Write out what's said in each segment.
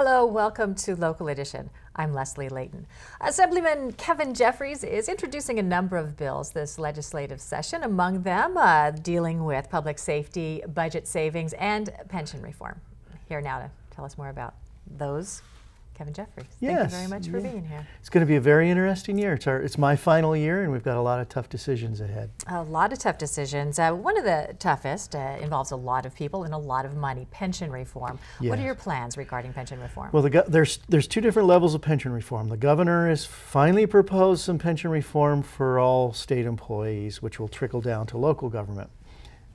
Hello, welcome to Local Edition. I'm Leslie Leyton. Assemblyman Kevin Jeffries is introducing a number of bills this legislative session, among them dealing with public safety, budget savings, and pension reform. Here now to tell us more about those, Kevin Jeffries. Yes, thank you very much for being here. It's going to be a very interesting year. It's my final year, and we've got a lot of tough decisions ahead. A lot of tough decisions. One of the toughest involves a lot of people and a lot of money, pension reform. Yes. What are your plans regarding pension reform? Well, there's two different levels of pension reform. The governor has finally proposed some pension reform for all state employees, which will trickle down to local government.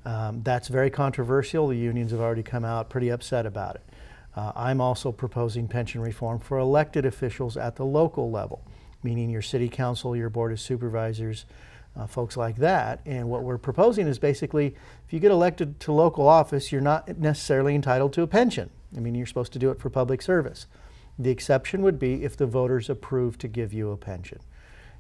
That's very controversial. The unions have already come out pretty upset about it. I'm also proposing pension reform for elected officials at the local level, meaning your city council, your board of supervisors, folks like that. And what we're proposing is basically, if you get elected to local office, you're not necessarily entitled to a pension. I mean, you're supposed to do it for public service. The exception would be if the voters approve to give you a pension.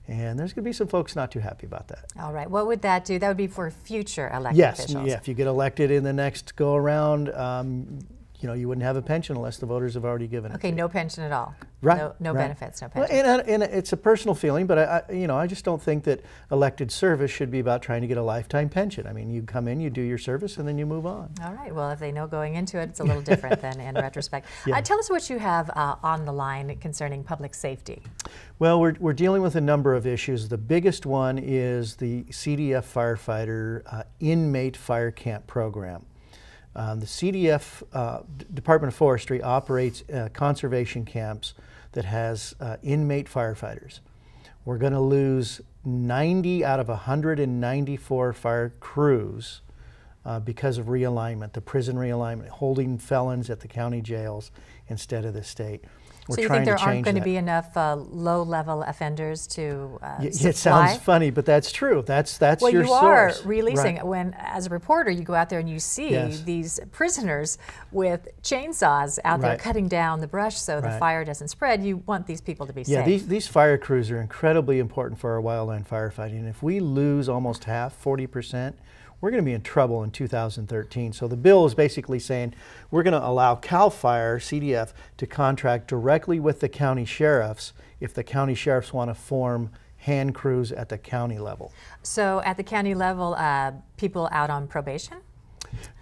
And there's going to be some folks not too happy about that. All right. What would that do? That would be for future elected officials. Yes. If you get elected in the next go around, you wouldn't have a pension unless the voters have already given it. Okay, no pension at all. Right. No right. benefits, no pension. Well, and it's a personal feeling, but I just don't think that elected service should be about trying to get a lifetime pension. I mean, you come in, you do your service, and then you move on. All right. Well, if they know going into it, it's a little different than in retrospect. Yeah. Tell us what you have on the line concerning public safety. Well, we're dealing with a number of issues. The biggest one is the CDF firefighter inmate fire camp program. The CDF, Department of Forestry, operates conservation camps that has inmate firefighters. We're going to lose 90 out of 194 fire crews because of realignment, the prison realignment, holding felons at the county jails instead of the state. So you think there aren't going to be enough low-level offenders to supply? It sounds funny, but that's true. That's well, your you source. Are releasing right. When, as a reporter, you go out there and you see Yes. these prisoners with chainsaws out there Right. cutting down the brush so the Right. fire doesn't spread. You want these people to be Yeah, safe. these fire crews are incredibly important for our wildland firefighting. And if we lose almost half, 40%, we're going to be in trouble in 2013. So the bill is basically saying we're going to allow CAL FIRE, CDF, to contract directly with the county sheriffs if the county sheriffs want to form hand crews at the county level. So at the county level, people out on probation?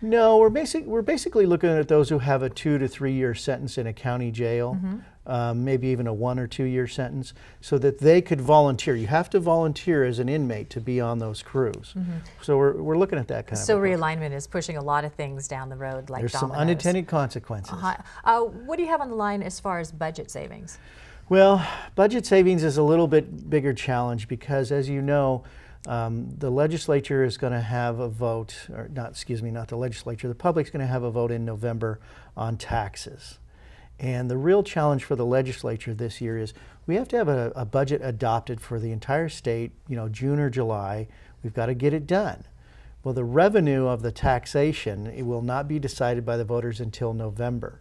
No, we're basically looking at those who have a 2 to 3 year sentence in a county jail, maybe even a 1 or 2 year sentence, so that they could volunteer. You have to volunteer as an inmate to be on those crews. So we're looking at that kind of. So realignment is pushing a lot of things down the road, like there's dominoes. some unintended consequences. What do you have on the line as far as budget savings? Well, budget savings is a little bit bigger challenge because, as you know, the legislature is going to have a vote, or not the legislature, the public's going to have a vote in November on taxes. And the real challenge for the legislature this year is we have to have a budget adopted for the entire state, June or July. We've got to get it done. Well, the revenue of the taxation, it will not be decided by the voters until November.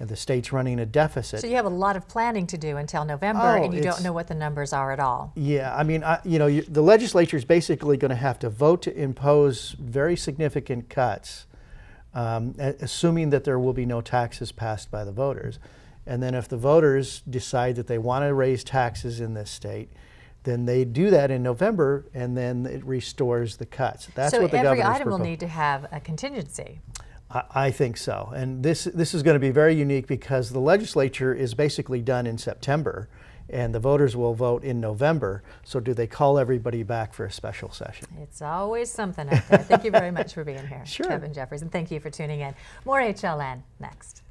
And the state's running a deficit. So you have a lot of planning to do until November, and you don't know what the numbers are at all. Yeah, I mean, the legislature is basically going to have to vote to impose very significant cuts, assuming that there will be no taxes passed by the voters. And then if the voters decide that they want to raise taxes in this state, then they do that in November, and then it restores the cuts. That's what the governor's So every item will proposing. need to have a contingency. I think so, and this is going to be very unique because the legislature is basically done in September, and the voters will vote in November. So do they call everybody back for a special session? It's always something out there. Thank you very much for being here, Sure. Kevin Jeffries, and thank you for tuning in. More HLN next.